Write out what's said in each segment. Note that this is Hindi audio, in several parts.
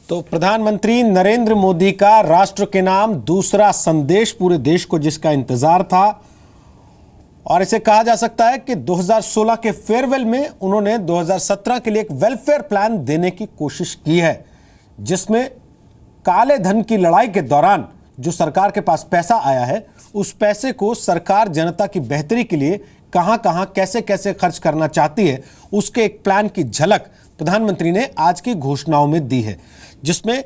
तो प्रधानमंत्री नरेंद्र मोदी का राष्ट्र के नाम दूसरा संदेश पूरे देश को जिसका इंतजार था, और इसे कहा जा सकता है कि 2016 के फेयरवेल में उन्होंने 2017 के लिए एक वेलफेयर प्लान देने की कोशिश की है, जिसमें काले धन की लड़ाई के दौरान जो सरकार के पास पैसा आया है, उस पैसे को सरकार जनता की बेहतरी के लिए कहां कहां कैसे कैसे खर्च करना चाहती है, उसके एक प्लान की झलक प्रधानमंत्री ने आज की घोषणाओं में दी है, जिसमें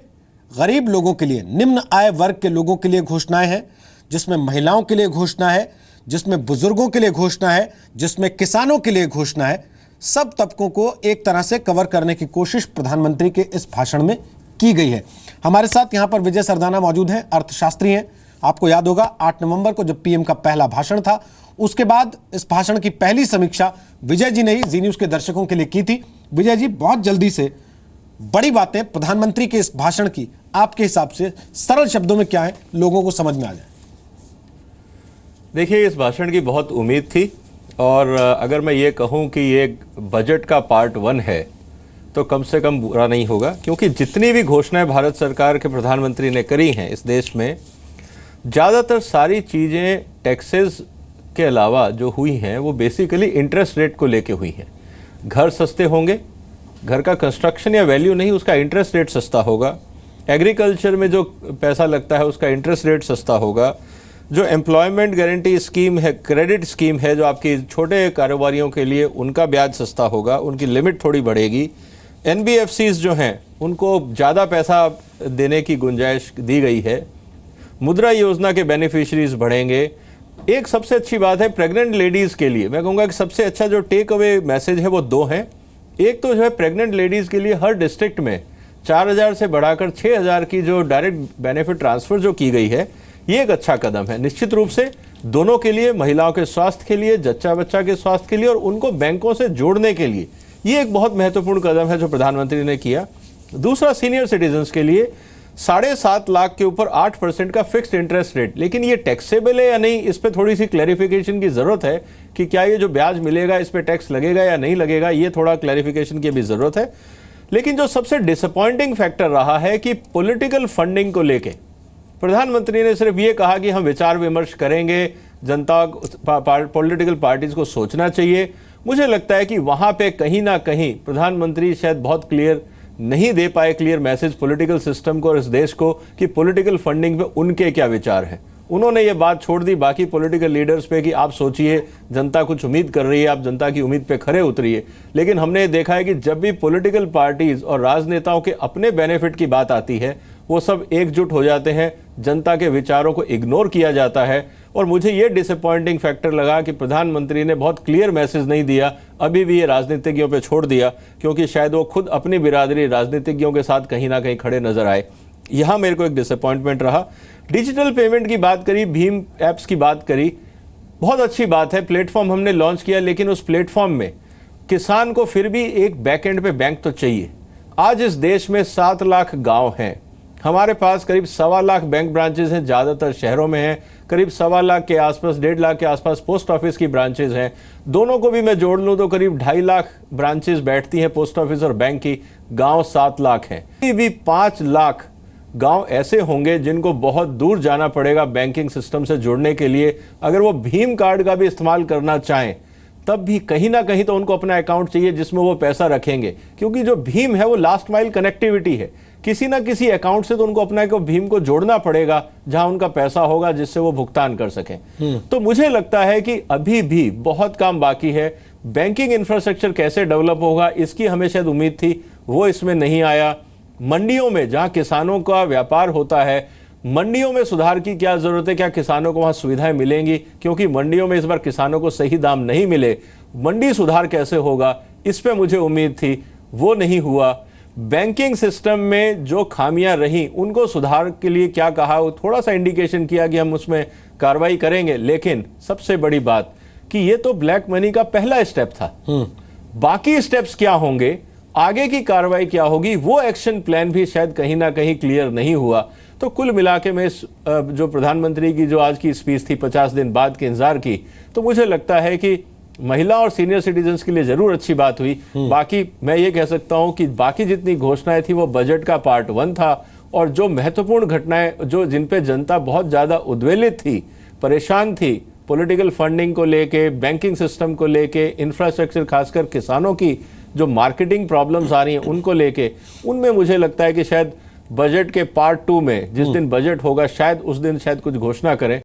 गरीब लोगों के लिए, निम्न आय वर्ग के लोगों के लिए घोषणाएं हैं, जिसमें महिलाओं के लिए घोषणा है, जिसमें बुजुर्गों के लिए घोषणा है, जिसमें किसानों के लिए घोषणा है। सब तबकों को एक तरह से कवर करने की कोशिश प्रधानमंत्री के इस भाषण में की गई है। हमारे साथ यहां पर विजय सरदाना मौजूद हैं, अर्थशास्त्री हैं। आपको याद होगा 8 नवंबर को जब पीएम का पहला भाषण था, उसके बाद इस भाषण की पहली समीक्षा विजय जी ने ही जी न्यूज के दर्शकों के लिए की थी। विजय जी, बहुत जल्दी से बड़ी बातें प्रधानमंत्री के इस भाषण की आपके हिसाब से सरल शब्दों में क्या है, लोगों को समझ में आ जाए। देखिए, इस भाषण की बहुत उम्मीद थी, और अगर मैं ये कहूं कि ये बजट का पार्ट 1 है तो कम से कम बुरा नहीं होगा, क्योंकि जितनी भी घोषणाएं भारत सरकार के प्रधानमंत्री ने करी हैं इस देश में, ज़्यादातर सारी चीज़ें टैक्सेस के अलावा जो हुई हैं वो बेसिकली इंटरेस्ट रेट को लेके हुई हैं। घर सस्ते होंगे, घर का कंस्ट्रक्शन या वैल्यू नहीं, उसका इंटरेस्ट रेट सस्ता होगा। एग्रीकल्चर में जो पैसा लगता है उसका इंटरेस्ट रेट सस्ता होगा। जो एम्प्लॉयमेंट गारंटी स्कीम है, क्रेडिट स्कीम है, जो आपकी छोटे कारोबारियों के लिए, उनका ब्याज सस्ता होगा, उनकी लिमिट थोड़ी बढ़ेगी। एनबीएफसीज जो हैं उनको ज़्यादा पैसा देने की गुंजाइश दी गई है। मुद्रा योजना के बेनिफिशरीज बढ़ेंगे। एक सबसे अच्छी बात है प्रेग्नेंट लेडीज़ के लिए, मैं कहूँगा कि सबसे अच्छा जो टेक अवे मैसेज है वो 2 हैं। एक तो जो है प्रेग्नेंट लेडीज़ के लिए हर डिस्ट्रिक्ट में 4000 से बढ़ाकर 6000 की जो डायरेक्ट बेनिफिट ट्रांसफ़र जो की गई है, ये एक अच्छा कदम है। निश्चित रूप से दोनों के लिए, महिलाओं के स्वास्थ्य के लिए, जच्चा बच्चा के स्वास्थ्य के लिए, और उनको बैंकों से जोड़ने के लिए ये एक बहुत महत्वपूर्ण कदम है जो प्रधानमंत्री ने किया। दूसरा, सीनियर सिटीजन्स के लिए 7.5 लाख के ऊपर 8% का फिक्स्ड इंटरेस्ट रेट। लेकिन ये टैक्सेबल है या नहीं, इस पर थोड़ी सी क्लैरिफिकेशन की ज़रूरत है कि क्या ये जो ब्याज मिलेगा इस पर टैक्स लगेगा या नहीं लगेगा, ये थोड़ा क्लैरिफिकेशन की भी ज़रूरत है। लेकिन जो सबसे डिसअपॉइंटिंग फैक्टर रहा है कि पॉलिटिकल फंडिंग को लेके प्रधानमंत्री ने सिर्फ ये कहा कि हम विचार विमर्श करेंगे, जनता पॉलिटिकल पार्टीज को सोचना चाहिए। मुझे लगता है कि वहाँ पे कहीं ना कहीं प्रधानमंत्री शायद बहुत क्लियर नहीं दे पाए, क्लियर मैसेज पॉलिटिकल सिस्टम को और इस देश को कि पॉलिटिकल फंडिंग पे उनके क्या विचार हैं। उन्होंने ये बात छोड़ दी बाकी पॉलिटिकल लीडर्स पे कि आप सोचिए, जनता कुछ उम्मीद कर रही है, आप जनता की उम्मीद पे खरे उतरिए। लेकिन हमने देखा है कि जब भी पॉलिटिकल पार्टीज और राजनेताओं के अपने बेनिफिट की बात आती है, वो सब एकजुट हो जाते हैं, जनता के विचारों को इग्नोर किया जाता है। और मुझे ये डिसअपॉइंटिंग फैक्टर लगा कि प्रधानमंत्री ने बहुत क्लियर मैसेज नहीं दिया, अभी भी ये राजनीतिज्ञों पे छोड़ दिया, क्योंकि शायद वो खुद अपनी बिरादरी राजनीतिज्ञों के साथ कहीं ना कहीं खड़े नजर आए। यहाँ मेरे को एक डिसअपॉइंटमेंट रहा। डिजिटल पेमेंट की बात करी, भीम ऐप्स की बात करी, बहुत अच्छी बात है, प्लेटफॉर्म हमने लॉन्च किया, लेकिन उस प्लेटफॉर्म में किसान को फिर भी एक बैक एंड पे बैंक तो चाहिए। आज इस देश में 7 लाख गाँव हैं, हमारे पास करीब 1.25 लाख बैंक ब्रांचेज हैं, ज़्यादातर शहरों में हैं। करीब 1.25 लाख के आसपास, 1.5 लाख के आसपास पोस्ट ऑफिस की ब्रांचेज हैं। दोनों को भी मैं जोड़ लूँ तो करीब 2.5 लाख ब्रांचेज बैठती हैं पोस्ट ऑफिस और बैंक की। गांव 7 लाख हैं, भी 5 लाख गांव ऐसे होंगे जिनको बहुत दूर जाना पड़ेगा बैंकिंग सिस्टम से जुड़ने के लिए। अगर वो भीम कार्ड का भी इस्तेमाल करना चाहें तब भी कहीं ना कहीं तो उनको अपना अकाउंट चाहिए जिसमें वो पैसा रखेंगे, क्योंकि जो भीम है वो लास्ट माइल कनेक्टिविटी है। किसी ना किसी अकाउंट से तो उनको अपना भीम को जोड़ना पड़ेगा जहां उनका पैसा होगा, जिससे वो भुगतान कर सकें। तो मुझे लगता है कि अभी भी बहुत काम बाकी है। बैंकिंग इंफ्रास्ट्रक्चर कैसे डेवलप होगा इसकी हमें शायद उम्मीद थी, वो इसमें नहीं आया। मंडियों में जहां किसानों का व्यापार होता है, मंडियों में सुधार की क्या जरूरत है, क्या किसानों को वहां सुविधाएं मिलेंगी, क्योंकि मंडियों में इस बार किसानों को सही दाम नहीं मिले। मंडी सुधार कैसे होगा इस पे मुझे उम्मीद थी, वो नहीं हुआ। बैंकिंग सिस्टम में जो खामियां रहीं उनको सुधार के लिए क्या कहा, वो थोड़ा सा इंडिकेशन किया कि हम उसमें कार्रवाई करेंगे। लेकिन सबसे बड़ी बात कि ये तो ब्लैक मनी का पहला स्टेप था, बाकी स्टेप्स क्या होंगे, आगे की कार्रवाई क्या होगी, वो एक्शन प्लान भी शायद कहीं ना कहीं क्लियर नहीं हुआ। तो कुल मिला के मैं जो प्रधानमंत्री की जो आज की स्पीच थी 50 दिन बाद के इंतजार की, तो मुझे लगता है कि महिला और सीनियर सिटीजन्स के लिए जरूर अच्छी बात हुई। बाकी मैं ये कह सकता हूं कि बाकी जितनी घोषणाएं थी वो बजट का पार्ट 1 था, और जो महत्वपूर्ण घटनाएं जो जिन पे जनता बहुत ज्यादा उद्वेलित थी, परेशान थी, पॉलिटिकल फंडिंग को लेके, बैंकिंग सिस्टम को लेके, इंफ्रास्ट्रक्चर, खासकर किसानों की जो मार्केटिंग प्रॉब्लम्स आ रही हैं उनको लेके, उनमें मुझे लगता है कि शायद बजट के पार्ट 2 में जिस दिन बजट होगा शायद उस दिन शायद कुछ घोषणा करें।